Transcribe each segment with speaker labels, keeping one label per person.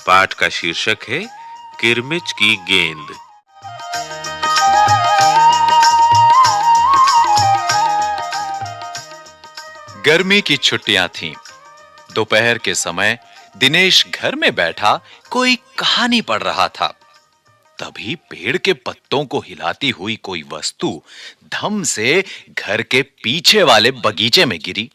Speaker 1: पाठ का शीर्षक है किरमिच की गेंद।
Speaker 2: गर्मी की छुट्टियां थीं। दोपहर के समय दिनेश घर में बैठा कोई कहानी पढ़ रहा था। तभी पेड़ के पत्तों को हिलाती हुई कोई वस्तु धम से घर के पीछे वाले बगीचे में गिरी।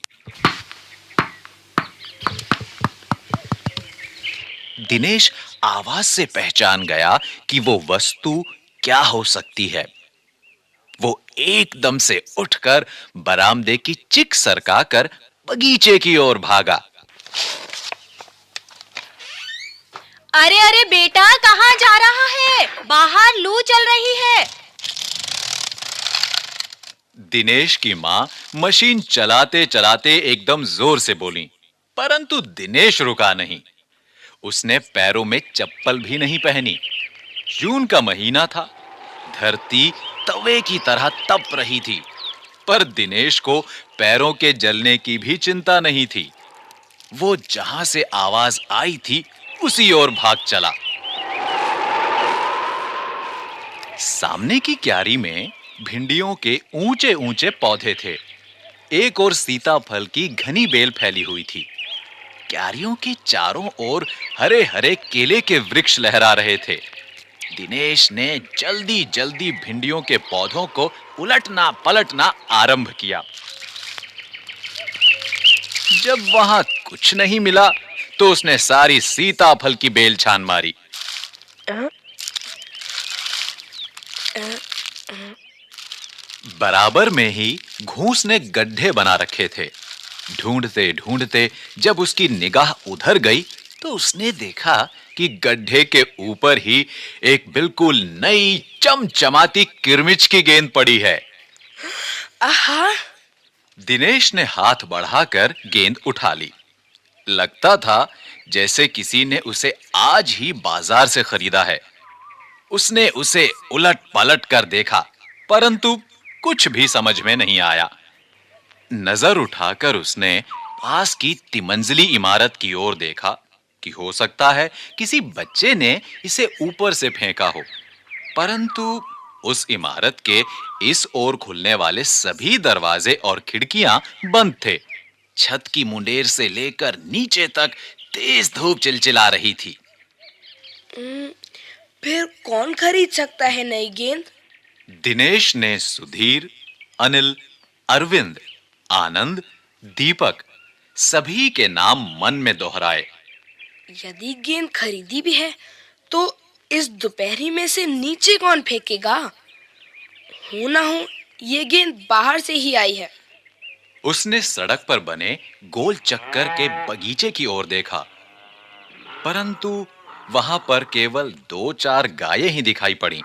Speaker 2: दिनेश आवाज से पहचान गया कि वो वस्तु क्या हो सकती है। वो एकदम से उठकर बरामदे की चिक सरकाकर बगीचे की ओर भागा।
Speaker 3: अरे अरे बेटा, कहाँ जा रहा है? बाहर लू चल रही है।
Speaker 2: दिनेश की मां मशीन चलाते चलाते एकदम जोर से बोली, परंतु दिनेश रुका नहीं। उसने पैरों में चप्पल भी नहीं पहनी। जून का महीना था। धरती तवे की तरह तप रही थी, पर दिनेश को पैरों के जलने की भी चिंता नहीं थी। वो जहां से आवाज आई थी उसी ओर भाग चला। सामने की क्यारी में भिंडियों के ऊंचे ऊंचे पौधे थे। एक ओर सीताफल की घनी बेल फैली हुई थी। क्यारियों के चारों ओर हरे हरे केले के वृक्ष लहरा रहे थे। दिनेश ने जल्दी जल्दी भिंडियों के पौधों को उलटना पलटना आरंभ किया। जब वहां कुछ नहीं मिला तो उसने सारी सीताफल की बेल छान मारी। बराबर में ही घूस ने गड्ढे बना रखे थे। ढूंढते ढूंढते जब उसकी निगाह उधर गई तो उसने देखा कि गड्ढे के ऊपर ही एक बिल्कुल नई चमचमाती किरमिच की गेंद पड़ी है।
Speaker 4: आहा!
Speaker 2: दिनेश ने हाथ बढ़ाकर गेंद उठा ली। लगता था जैसे किसी ने उसे आज ही बाजार से खरीदा है। उसने उसे उलट पलट कर देखा, परंतु कुछ भी समझ में नहीं आया। नजर उठाकर उसने पास की तिमंजिली इमारत की ओर देखा कि हो सकता है किसी बच्चे ने इसे ऊपर से फेंका हो, परंतु उस इमारत के इस ओर खुलने वाले सभी दरवाजे और खिड़कियां बंद थे। छत की मुंडेर से लेकर नीचे तक तेज धूप चिलचिला रही थी।
Speaker 4: फिर कौन खरीद सकता है नई गेंद?
Speaker 2: दिनेश ने सुधीर, अनिल, अरविंद, आनंद, दीपक सभी के नाम मन में दोहराए।
Speaker 4: यदि गेंद खरीदी भी है तो इस दोपहरी में से नीचे कौन फेंकेगा? हो ना हो ये गेंद बाहर से ही आई है।
Speaker 2: उसने सड़क पर बने गोल चक्कर के बगीचे की ओर देखा, परंतु वहां पर केवल 2-4 गायें ही दिखाई पड़ी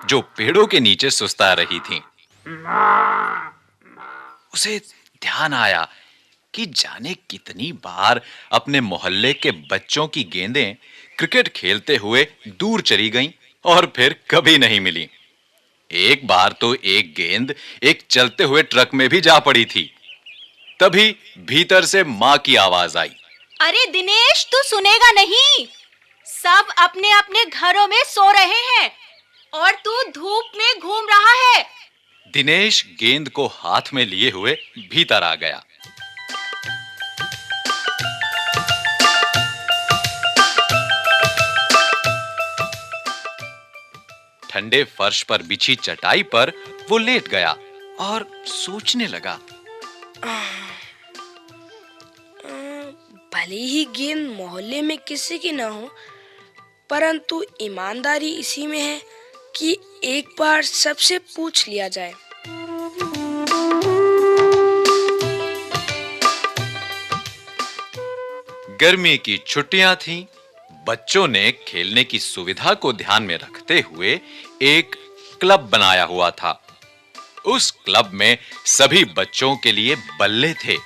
Speaker 2: जो पेड़ों के नीचे सुस्ता रही थीं। उसे ध्यान आया कि जाने कितनी बार अपने मोहल्ले के बच्चों की गेंदें क्रिकेट खेलते हुए दूर चली गईं और फिर कभी नहीं मिली। एक बार तो एक गेंद एक चलते हुए ट्रक में भी जा पड़ी थी। तभी भीतर से मां की आवाज आई,
Speaker 3: अरे दिनेश, तू सुनेगा नहीं? सब अपने अपने घरों में सो रहे हैं और तू धूप में घूम रहा है।
Speaker 2: दिनेश गेंद को हाथ में लिए हुए भीतर आ गया। ठंडे फर्श पर बिछी चटाई पर वो लेट गया और सोचने लगा।
Speaker 4: भले ही गेंद मोहल्ले में किसी की ना हो, परंतु ईमानदारी इसी में है कि एक बार सबसे पूछ लिया जाए।
Speaker 2: गर्मी की छुट्टियां थीं। बच्चों ने खेलने की सुविधा को ध्यान में रखते हुए एक क्लब बनाया हुआ था। उस क्लब में सभी बच्चों के लिए बल्ले थे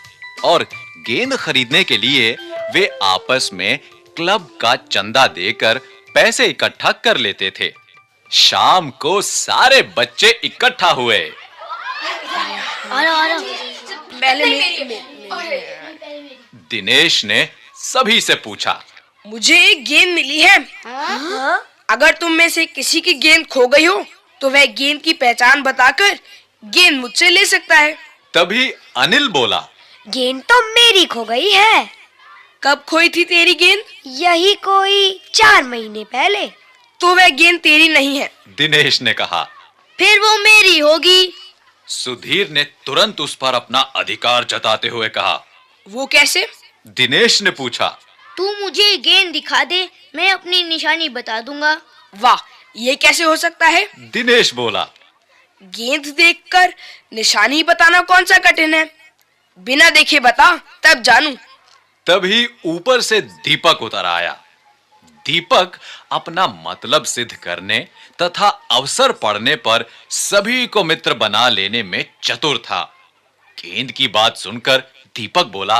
Speaker 2: और गेंद खरीदने के लिए वे आपस में क्लब का चंदा देकर पैसे इकट्ठा कर लेते थे। शाम को सारे बच्चे इकट्ठा हुए।
Speaker 4: पहले
Speaker 2: दिनेश ने सभी से पूछा,
Speaker 4: मुझे एक गेंद मिली है। अगर तुम में से किसी की गेंद खो गई हो तो वह गेंद की पहचान बताकर गेंद मुझसे ले सकता है।
Speaker 2: तभी अनिल बोला,
Speaker 5: गेंद तो मेरी खो गई है।
Speaker 4: कब खोई थी तेरी गेंद?
Speaker 5: यही कोई 4 महीने पहले।
Speaker 4: तो वह गेंद तेरी नहीं है।
Speaker 2: दिनेश ने कहा।
Speaker 5: फिर वो मेरी होगी।
Speaker 2: सुधीर ने तुरंत उस पर अपना अधिकार जताते हुए कहा।
Speaker 4: वो कैसे?
Speaker 2: दिनेश ने पूछा।
Speaker 5: तू मुझे गेंद दिखा दे, मैं अपनी निशानी बता दूंगा।
Speaker 4: वाह, ये कैसे हो सकता है?
Speaker 2: दिनेश बोला।
Speaker 4: गेंद देखकर निशानी बताना कौन सा कठिन है? बिना देखे बता, तब जानूं।
Speaker 2: तभी ऊपर से दीपक उतर आया। दीपक अपना मतलब सिद्ध करने तथा अवसर पड़ने पर सभी को मित्र बना लेने में चतुर था। गेंद की बात सुनकर दीपक बोला,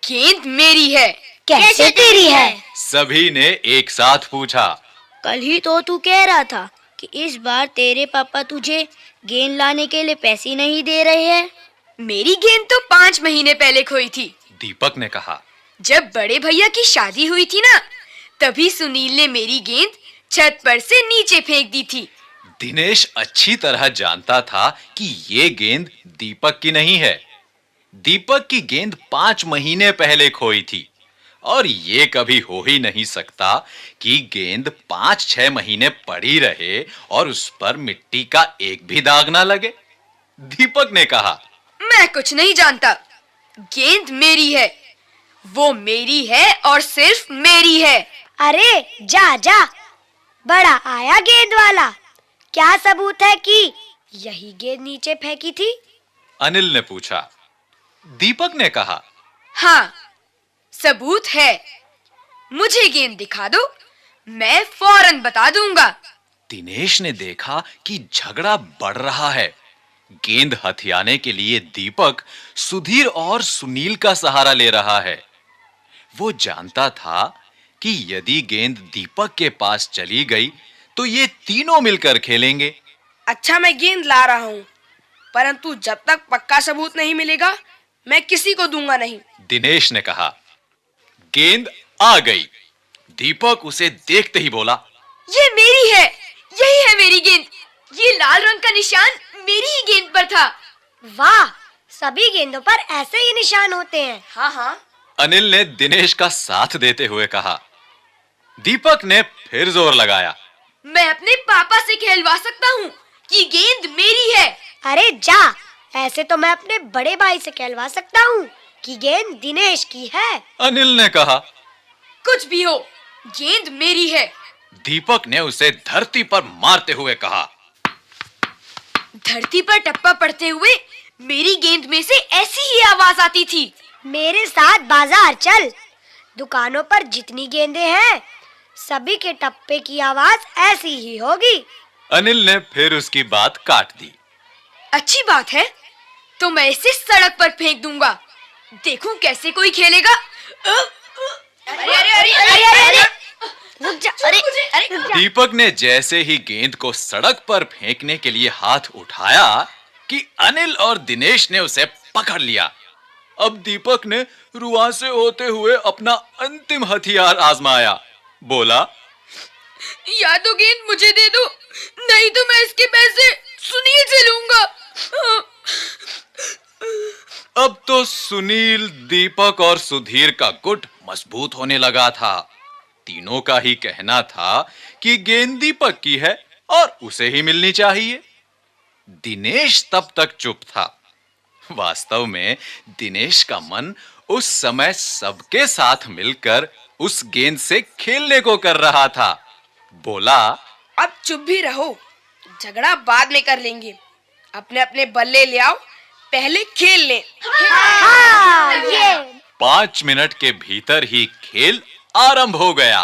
Speaker 4: गेंद मेरी है।
Speaker 5: कैसे तेरी है?
Speaker 2: सभी ने एक साथ पूछा।
Speaker 5: कल ही तो तू कह रहा था कि इस बार तेरे पापा तुझे गेंद लाने के लिए पैसे नहीं दे रहे हैं।
Speaker 3: मेरी गेंद तो 5 महीने पहले खोई थी।
Speaker 2: दीपक ने कहा।
Speaker 3: जब बड़े भैया की शादी हुई थी ना, तभी सुनील ने मेरी गेंद छत पर से नीचे फेंक दी थी।
Speaker 2: दिनेश अच्छी तरह जानता था कि ये गेंद दीपक की नहीं है। दीपक की गेंद 5 महीने पहले खोई थी और ये कभी हो ही नहीं सकता कि गेंद 5-6 महीने पड़ी रहे और उस पर मिट्टी का एक भी दाग ना लगे। दीपक ने कहा,
Speaker 3: मैं कुछ नहीं जानता। गेंद मेरी है, वो मेरी है और सिर्फ मेरी है।
Speaker 5: अरे जा जा, बड़ा आया गेंद वाला। क्या सबूत है कि यही गेंद नीचे फेंकी थी?
Speaker 2: अनिल ने पूछा। दीपक ने कहा,
Speaker 3: हाँ, सबूत है। मुझे गेंद दिखा दो, मैं फौरन बता दूंगा।
Speaker 2: दिनेश ने देखा कि झगड़ा बढ़ रहा है। गेंद हथियाने के लिए दीपक सुधीर और सुनील का सहारा ले रहा है। वो जानता था कि यदि गेंद दीपक के पास चली गई तो ये तीनों मिलकर खेलेंगे।
Speaker 4: अच्छा, मैं गेंद ला रहा हूँ, परंतु जब तक पक्का सबूत नहीं मिलेगा मैं किसी को दूंगा नहीं।
Speaker 2: दिनेश ने कहा। गेंद आ गई। दीपक उसे देखते ही बोला,
Speaker 3: ये मेरी है, यही है मेरी गेंद। ये लाल रंग का निशान मेरी ही गेंद पर था।
Speaker 5: वाह, सभी गेंदों पर ऐसे ही निशान होते हैं।
Speaker 3: हाँ हाँ।
Speaker 2: अनिल ने दिनेश का साथ देते हुए कहा। दीपक ने फिर जोर लगाया।
Speaker 3: मैं अपने पापा से कहलवा सकता हूँ कि गेंद मेरी है।
Speaker 5: अरे जा, ऐसे तो मैं अपने बड़े भाई से कहलवा सकता हूँ कि गेंद दिनेश की है।
Speaker 2: अनिल ने कहा।
Speaker 3: कुछ भी हो, गेंद मेरी है।
Speaker 2: दीपक ने उसे धरती पर मारते हुए कहा।
Speaker 3: धरती पर टप्पा पड़ते हुए मेरी गेंद में से ऐसी ही आवाज आती थी।
Speaker 5: मेरे साथ बाजार चल, दुकानों पर जितनी गेंदें हैं सभी के टप्पे की आवाज ऐसी ही होगी।
Speaker 2: अनिल ने फिर उसकी बात काट दी।
Speaker 3: अच्छी बात है, तो मैं इसे सड़क पर फेंक दूंगा। देखूं कैसे कोई खेलेगा। अरे अरे अरे अरे अरे अरे
Speaker 5: रुक जा, अरे रुक जा।
Speaker 2: दीपक ने जैसे ही गेंद को सड़क पर फेंकने के लिए हाथ उठाया कि अनिल और दिनेश ने उसे पकड़ लिया। अब दीपक ने रुआ से होते हुए अपना अंतिम हथियार आजमाया। बोला,
Speaker 3: या तो गेंद मुझे दे दो, नहीं तो मैं इसके पैसे सुनील से लूंगा।
Speaker 2: अब तो सुनील, दीपक और सुधीर का गुट मजबूत होने लगा था। तीनों का ही कहना था कि गेंद दीपक की है और उसे ही मिलनी चाहिए। दिनेश तब तक चुप था। वास्तव में दिनेश का मन उस समय सबके साथ मिलकर उस गेंद से खेलने को कर रहा था। बोला,
Speaker 4: अब चुप भी रहो, झगड़ा बाद में कर लेंगे। अपने अपने बल्ले ले आओ, पहले खेल लें।
Speaker 5: हाँ, ये
Speaker 2: 5 मिनट के भीतर ही खेल आरंभ हो गया।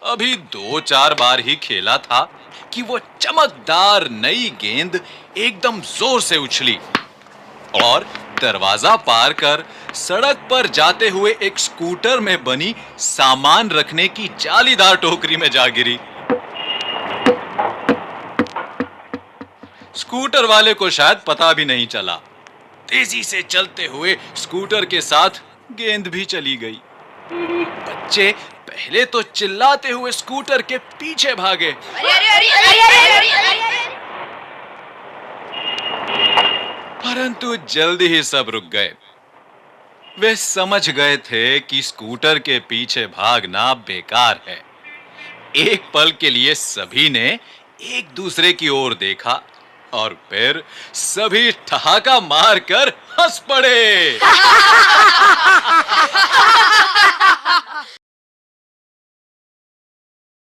Speaker 2: अभी 2-4 बार ही खेला था कि वो चमकदार नई गेंद एकदम जोर से उछली और दरवाजा पार कर सड़क पर जाते हुए एक स्कूटर में बनी सामान रखने की जालीदार टोकरी में जा गिरी। स्कूटर वाले को शायद पता भी नहीं चला। तेजी से चलते हुए स्कूटर के साथ गेंद भी चली गई। बच्चे पहले तो चिल्लाते हुए स्कूटर के पीछे भागे, परंतु जल्दी ही सब रुक गए। वे समझ गए थे कि स्कूटर के पीछे भागना बेकार है। एक पल के लिए सभी ने एक दूसरे की ओर देखा और फिर सभी ठहाका मारकर हंस पड़े।